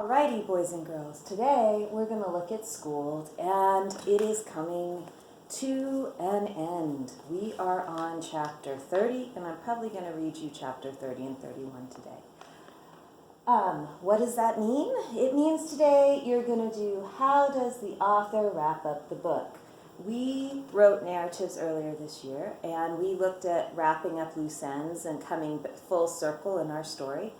Alrighty, boys and girls, today we're going to look at school, and it is coming to an end. We are on chapter 30, and I'm probably going to read you chapter 30 and 31 today. What does that mean? It means today you're going to do how does the author wrap up the book. We wrote narratives earlier this year, and we looked at wrapping up loose ends and coming full circle in our story,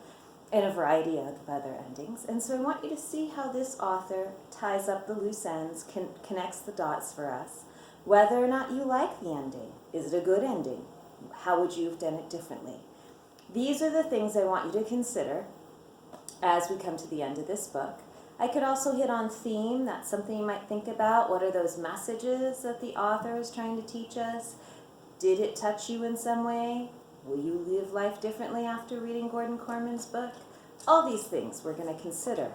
and a variety of other endings. And so I want you to see how this author ties up the loose ends, connects the dots for us, whether or not you like the ending. Is it a good ending? How would you have done it differently? These are the things I want you to consider as we come to the end of this book. I could also hit on theme. That's something you might think about. What are those messages that the author is trying to teach us? Did it touch you in some way? Will you live life differently after reading Gordon Korman's book? All these things we're going to consider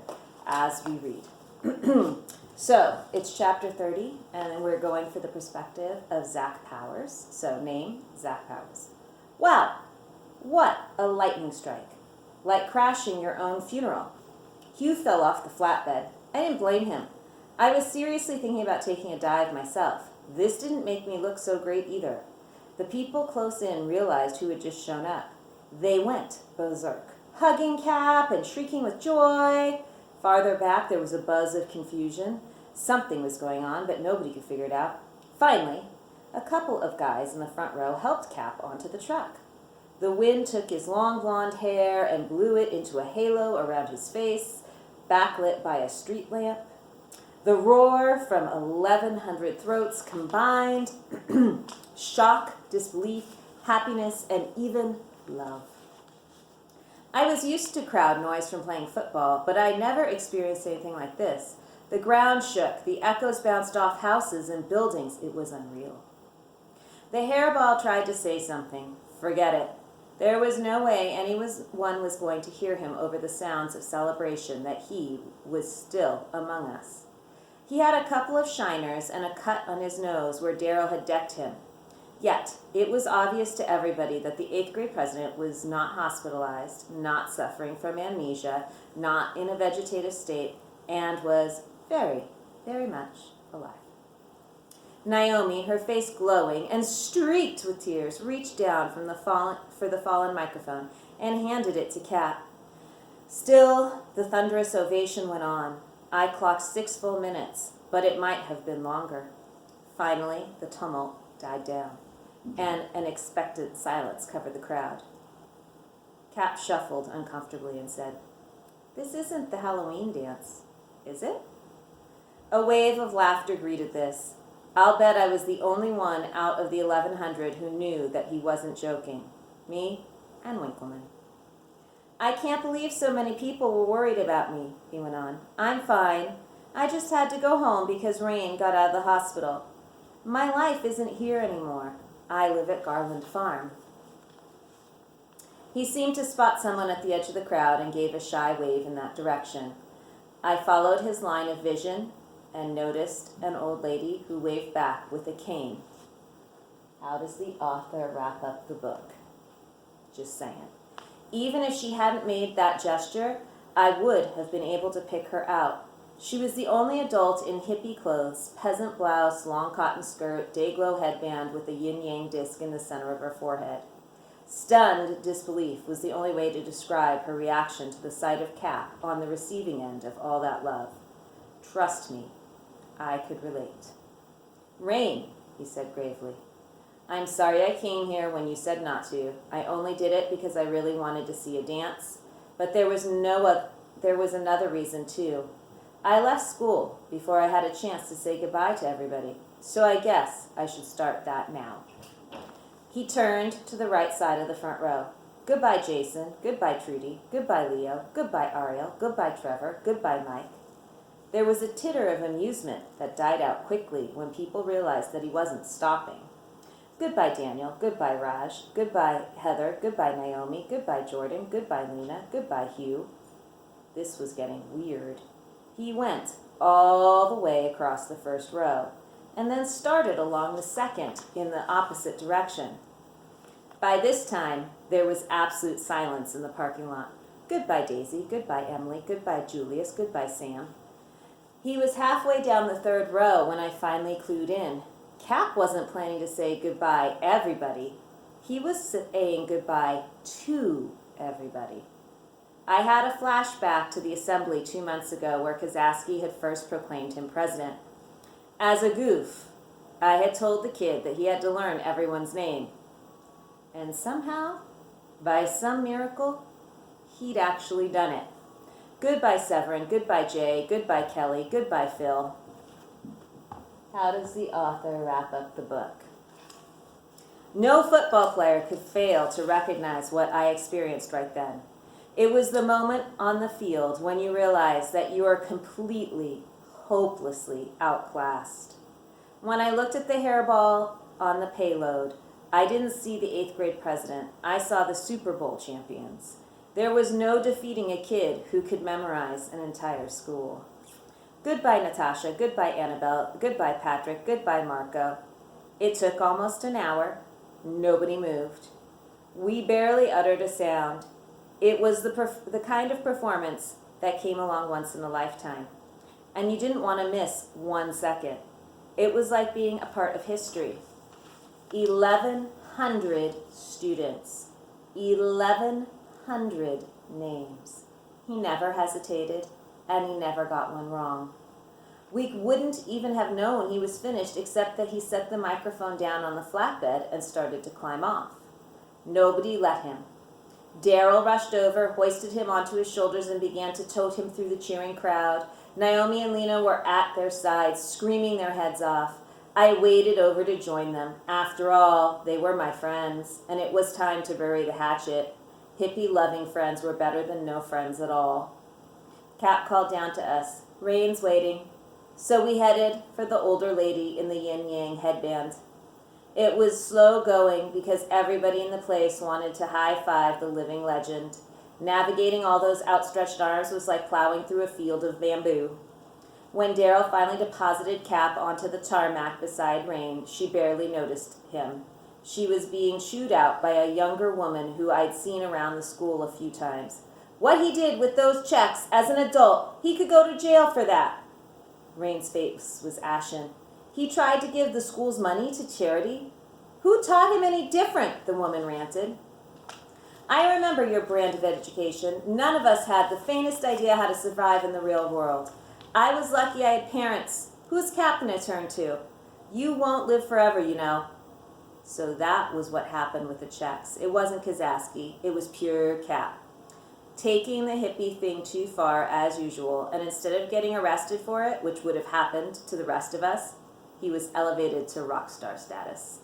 as we read. So, it's chapter 30, and we're going for the perspective of Zach Powers. So, name, Zach Powers. Wow, what a lightning strike. Like crashing your own funeral. Hugh fell off the flatbed. I didn't blame him. I was seriously thinking about taking a dive myself. This didn't make me look so great either. The people close in realized who had just shown up. They went berserk, hugging Cap and shrieking with joy. Farther back, there was a buzz of confusion. Something was going on, but nobody could figure it out. Finally, a couple of guys in the front row helped Cap onto the truck. The wind took his long blonde hair and blew it into a halo around his face, backlit by a street lamp. The roar from 1,100 throats combined shock, disbelief, happiness, and even love. I was used to crowd noise from playing football, but I never experienced anything like this. The ground shook, the echoes bounced off houses and buildings. It was unreal. The hairball tried to say something. Forget it. There was no way anyone was going to hear him over the sounds of celebration that he was still among us. He had a couple of shiners and a cut on his nose where Darryl had decked him. Yet, it was obvious to everybody that the 8th grade president was not hospitalized, not suffering from amnesia, not in a vegetative state, and was very, very much alive. Naomi, her face glowing and streaked with tears, reached down for the fallen microphone and handed it to Cap. Still, the thunderous ovation went on. I clocked 6 full minutes, but it might have been longer. Finally, the tumult died down, and an expectant silence covered the crowd. Cap shuffled uncomfortably and said, "This isn't the Halloween dance, is it?" A wave of laughter greeted this. I'll bet I was the only one out of the 1,100 who knew that he wasn't joking. Me and Winkleman. I can't believe so many people were worried about me, he went on. I'm fine. I just had to go home because Rain got out of the hospital. My life isn't here anymore. I live at Garland Farm. He seemed to spot someone at the edge of the crowd and gave a shy wave in that direction. I followed his line of vision and noticed an old lady who waved back with a cane. How does the author wrap up the book? Just saying. Even if she hadn't made that gesture, I would have been able to pick her out. She was the only adult in hippie clothes, peasant blouse, long cotton skirt, day-glow headband with a yin-yang disc in the center of her forehead. Stunned disbelief was the only way to describe her reaction to the sight of Cap on the receiving end of all that love. Trust me, I could relate. Rain, he said gravely. I'm sorry I came here when you said not to. I only did it because I really wanted to see a dance. But there was another reason too. I left school before I had a chance to say goodbye to everybody. So I guess I should start that now. He turned to the right side of the front row. Goodbye, Jason. Goodbye, Trudy. Goodbye, Leo. Goodbye, Ariel. Goodbye, Trevor. Goodbye, Mike. There was a titter of amusement that died out quickly when people realized that he wasn't stopping. Goodbye, Daniel. Goodbye, Raj. Goodbye, Heather. Goodbye, Naomi. Goodbye, Jordan. Goodbye, Lena. Goodbye, Hugh. This was getting weird. He went all the way across the first row and then started along the second in the opposite direction. By this time, there was absolute silence in the parking lot. Goodbye, Daisy. Goodbye, Emily. Goodbye, Julius. Goodbye, Sam. He was halfway down the third row when I finally clued in. Cap wasn't planning to say goodbye, everybody. He was saying goodbye to everybody. I had a flashback to the assembly 2 months ago where Kazaski had first proclaimed him president. As a goof, I had told the kid that he had to learn everyone's name. And somehow, by some miracle, he'd actually done it. Goodbye, Severin. Goodbye, Jay. Goodbye, Kelly. Goodbye, Phil. How does the author wrap up the book? No football player could fail to recognize what I experienced right then. It was the moment on the field when you realize that you are completely, hopelessly outclassed. When I looked at the hairball on the payload, I didn't see the 8th grade president. I saw the Super Bowl champions. There was no defeating a kid who could memorize an entire school. Goodbye, Natasha. Goodbye, Annabelle. Goodbye, Patrick. Goodbye, Marco. It took almost an hour. Nobody moved. We barely uttered a sound. It was the kind of performance that came along once in a lifetime. And you didn't want to miss 1 second. It was like being a part of history. 1,100 students. 1,100 names. He never hesitated, and he never got one wrong. We wouldn't even have known he was finished except that he set the microphone down on the flatbed and started to climb off. Nobody let him. Daryl rushed over, hoisted him onto his shoulders, and began to tote him through the cheering crowd. Naomi and Lena were at their sides, screaming their heads off. I waded over to join them. After all, they were my friends, and it was time to bury the hatchet. Hippie-loving friends were better than no friends at all. Cap called down to us, "Rain's waiting." So we headed for the older lady in the yin-yang headband. It was slow going because everybody in the place wanted to high-five the living legend. Navigating all those outstretched arms was like plowing through a field of bamboo. When Daryl finally deposited Cap onto the tarmac beside Rain, she barely noticed him. She was being shooed out by a younger woman who I'd seen around the school a few times. What he did with those checks as an adult, he could go to jail for that. Rain's face was ashen. He tried to give the school's money to charity. Who taught him any different? The woman ranted. I remember your brand of education. None of us had the faintest idea how to survive in the real world. I was lucky I had parents. Who's Cap gonna turn to? You won't live forever, you know. So that was what happened with the checks. It wasn't Kazaski. It was pure Cap. Taking the hippie thing too far, as usual, and instead of getting arrested for it, which would have happened to the rest of us, he was elevated to rock star status.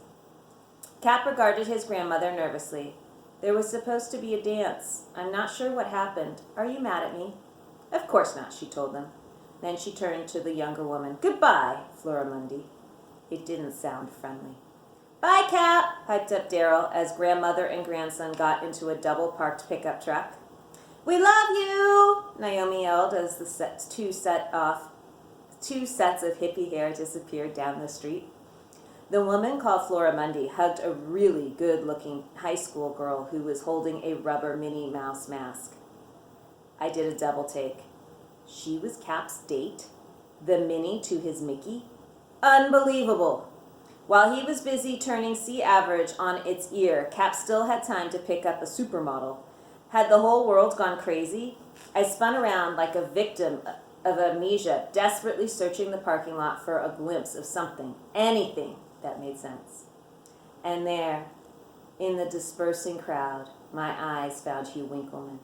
Cap regarded his grandmother nervously. There was supposed to be a dance. I'm not sure what happened. Are you mad at me? Of course not, she told them. Then she turned to the younger woman. Goodbye, Floramundi. It didn't sound friendly. Bye, Cap, piped up Daryl as grandmother and grandson got into a double-parked pickup truck. We love you, Naomi yelled as the two sets of hippie hair disappeared down the street. The woman called Floramundi hugged a really good-looking high school girl who was holding a rubber Minnie Mouse mask. I did a double take. She was Cap's date? The Minnie to his Mickey? Unbelievable! While he was busy turning C average on its ear, Cap still had time to pick up a supermodel. Had the whole world gone crazy? I spun around like a victim of amnesia, desperately searching the parking lot for a glimpse of something, anything that made sense. And there, in the dispersing crowd, my eyes found Hugh Winkleman.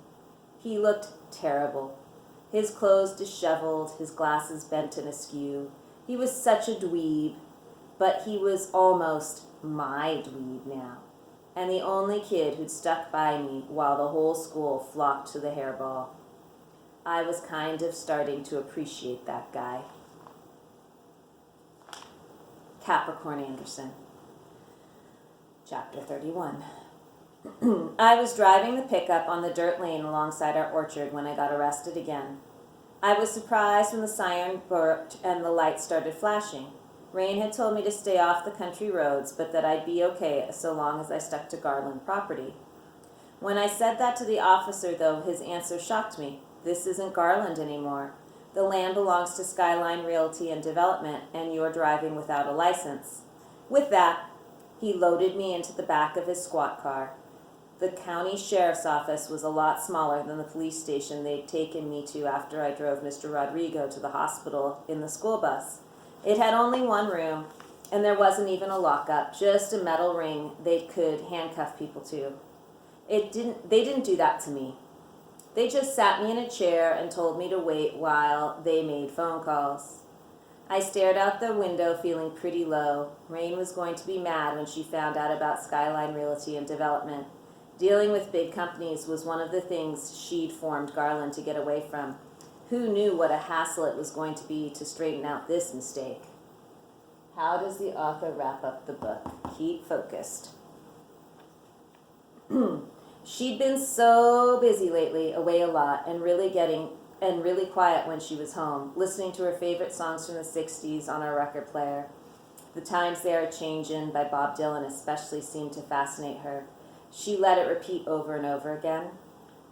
He looked terrible. His clothes disheveled, his glasses bent and askew. He was such a dweeb, but he was almost my dweeb now, and the only kid who'd stuck by me while the whole school flocked to the hairball. I was kind of starting to appreciate that guy. Capricorn Anderson. Chapter 31. I was driving the pickup on the dirt lane alongside our orchard when I got arrested again. I was surprised when the siren burped and the lights started flashing. Rain had told me to stay off the country roads, but that I'd be okay so long as I stuck to Garland property. When I said that to the officer, though, his answer shocked me. This isn't Garland anymore. The land belongs to Skyline Realty and Development, and you're driving without a license. With that, he loaded me into the back of his squat car. The county sheriff's office was a lot smaller than the police station they'd taken me to after I drove Mr. Rodrigo to the hospital in the school bus. It had only one room, and there wasn't even a lockup, just a metal ring they could handcuff people to. They didn't do that to me. They just sat me in a chair and told me to wait while they made phone calls. I stared out the window feeling pretty low. Rain was going to be mad when she found out about Skyline Realty and Development. Dealing with big companies was one of the things she'd formed Garland to get away from. Who knew what a hassle it was going to be to straighten out this mistake? How does the author wrap up the book? Keep focused. She'd been so busy lately, away a lot, and really quiet when she was home, listening to her favorite songs from the 60s on our record player. The Times They Are Changin' by Bob Dylan especially seemed to fascinate her. She let it repeat over and over again.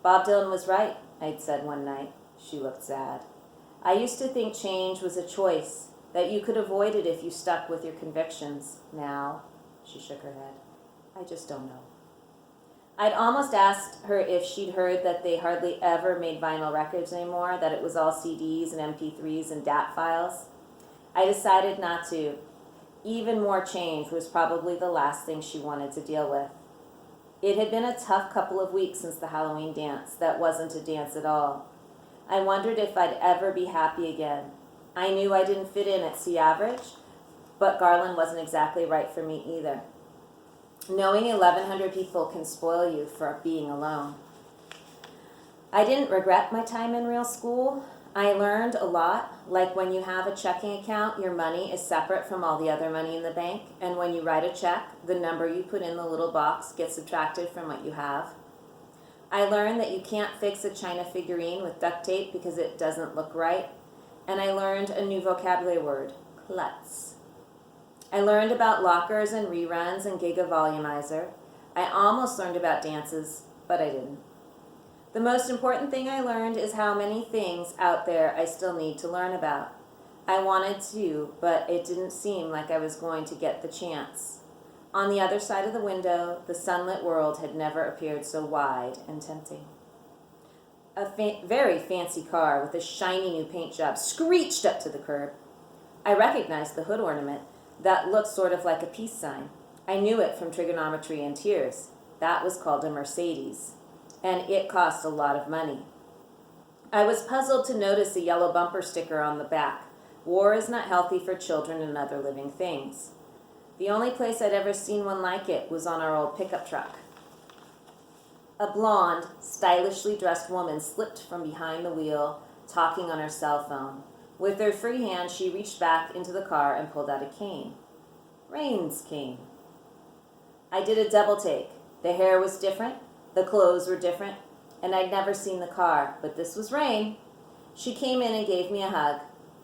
Bob Dylan was right, I'd said one night. She looked sad. I used to think change was a choice, that you could avoid it if you stuck with your convictions. Now, she shook her head, I just don't know. I'd almost asked her if she'd heard that they hardly ever made vinyl records anymore, that it was all CDs and MP3s and DAT files. I decided not to. Even more change was probably the last thing she wanted to deal with. It had been a tough couple of weeks since the Halloween dance that wasn't a dance at all. I wondered if I'd ever be happy again. I knew I didn't fit in at C Average, but Garland wasn't exactly right for me either. Knowing 1,100 people can spoil you for being alone. I didn't regret my time in real school. I learned a lot, like when you have a checking account, your money is separate from all the other money in the bank, and when you write a check, the number you put in the little box gets subtracted from what you have. I learned that you can't fix a china figurine with duct tape because it doesn't look right, and I learned a new vocabulary word, klutz. I learned about lockers and reruns and Giga Volumizer. I almost learned about dances, but I didn't. The most important thing I learned is how many things out there I still need to learn about. I wanted to, but it didn't seem like I was going to get the chance. On the other side of the window, the sunlit world had never appeared so wide and tempting. A very fancy car with a shiny new paint job screeched up to the curb. I recognized the hood ornament. That looked sort of like a peace sign. I knew it from trigonometry and tiers. That was called a Mercedes, and it cost a lot of money. I was puzzled to notice a yellow bumper sticker on the back. War is not healthy for children and other living things. The only place I'd ever seen one like it was on our old pickup truck. A blonde, stylishly dressed woman slipped from behind the wheel, talking on her cell phone. With her free hand, she reached back into the car and pulled out a cane. Rain's cane. I did a double take. The hair was different, the clothes were different, and I'd never seen the car, but this was Rain. She came in and gave me a hug.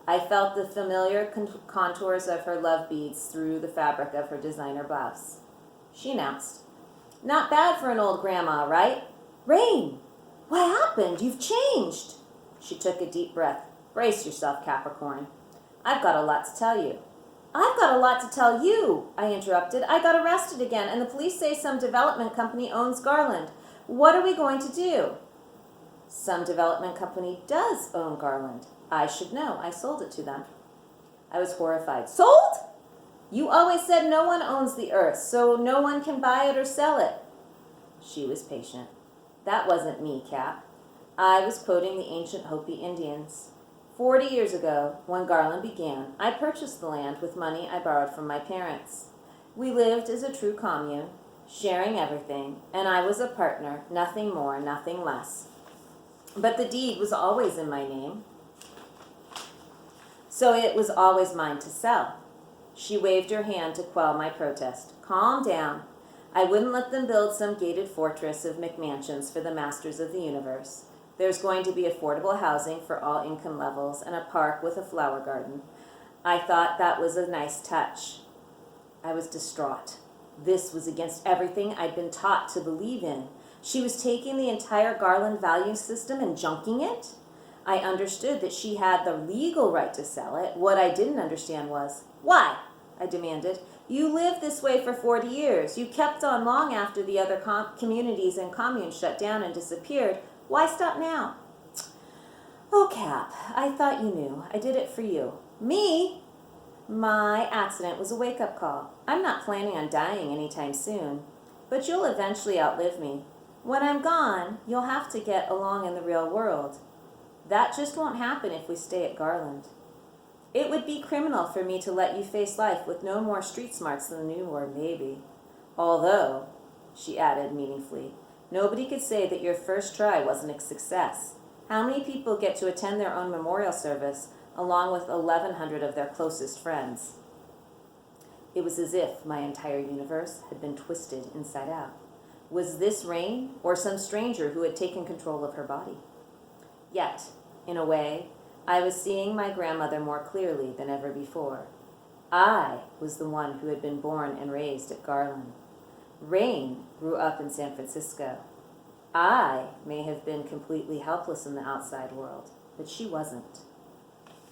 I felt the familiar contours of her love beads through the fabric of her designer blouse. She announced, "Not bad for an old grandma, right? Rain, what happened? You've changed." She took a deep breath. "Brace yourself, Capricorn. I've got a lot to tell you." "I've got a lot to tell you," I interrupted. "I got arrested again, and the police say some development company owns Garland. What are we going to do?" "Some development company does own Garland. I should know. I sold it to them." I was horrified. "Sold? You always said no one owns the earth, so no one can buy it or sell it." She was patient. "That wasn't me, Cap. I was quoting the ancient Hopi Indians. 40 years ago, when Garland began, I purchased the land with money I borrowed from my parents. We lived as a true commune, sharing everything, and I was a partner, nothing more, nothing less. But the deed was always in my name, so it was always mine to sell." She waved her hand to quell my protest. "Calm down. I wouldn't let them build some gated fortress of McMansions for the masters of the universe. There's going to be affordable housing for all income levels and a park with a flower garden. I thought that was a nice touch." I was distraught. This was against everything I'd been taught to believe in. She was taking the entire Garland value system and junking it. I understood that she had the legal right to sell it. What I didn't understand was, why? I demanded. You lived this way for 40 years. You kept on long after the other communities and communes shut down and disappeared. Why stop now? Oh, Cap, I thought you knew. I did it for you. Me? My accident was a wake-up call. I'm not planning on dying anytime soon, but you'll eventually outlive me. When I'm gone, you'll have to get along in the real world. That just won't happen if we stay at Garland. It would be criminal for me to let you face life with no more street smarts than the newborn baby. Although, she added meaningfully, nobody could say that your first try wasn't a success. How many people get to attend their own memorial service along with 1,100 of their closest friends? It was as if my entire universe had been twisted inside out. Was this Rain or some stranger who had taken control of her body? Yet, in a way, I was seeing my grandmother more clearly than ever before. I was the one who had been born and raised at Garland. Rain grew up in San Francisco. I may have been completely helpless in the outside world, but she wasn't.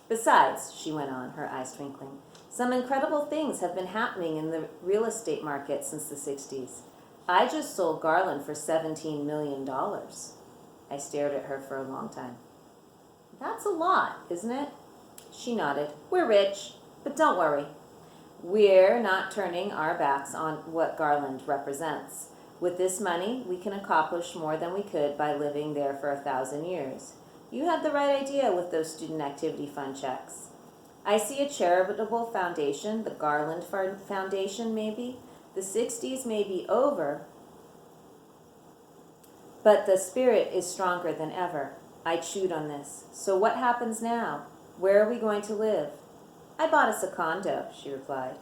Besides, she went on, her eyes twinkling, some incredible things have been happening in the real estate market since the 60s. I just sold Garland for $17 million. I stared at her for a long time. That's a lot, isn't it? She nodded. We're rich, but don't worry. We're not turning our backs on what Garland represents. With this money, we can accomplish more than we could by living there for 1,000 years. You had the right idea with those student activity fund checks. I see a charitable foundation, the Garland Foundation maybe. The 60s may be over, but the spirit is stronger than ever. I chewed on this. So what happens now? Where are we going to live? I bought us a condo, she replied.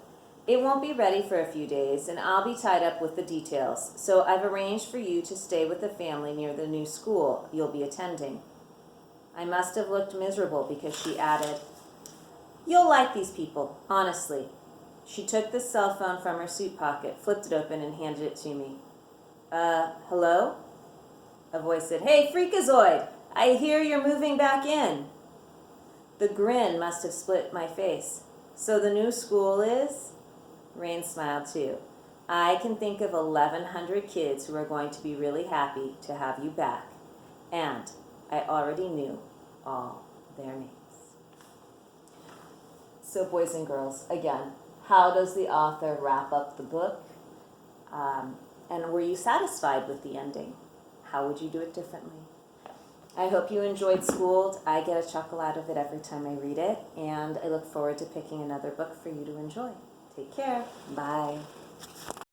It won't be ready for a few days, and I'll be tied up with the details, so I've arranged for you to stay with the family near the new school you'll be attending. I must have looked miserable because she added, You'll like these people, honestly. She took the cell phone from her suit pocket, flipped it open, and handed it to me. Hello? A voice said, Hey, Freakazoid! I hear you're moving back in. The grin must have split my face. So the new school is? Rain smiled too. I can think of 1,100 kids who are going to be really happy to have you back. And I already knew all their names. So boys and girls, again, how does the author wrap up the book? And were you satisfied with the ending? How would you do it differently? I hope you enjoyed Schooled. I get a chuckle out of it every time I read it, and I look forward to picking another book for you to enjoy. Take care. Bye.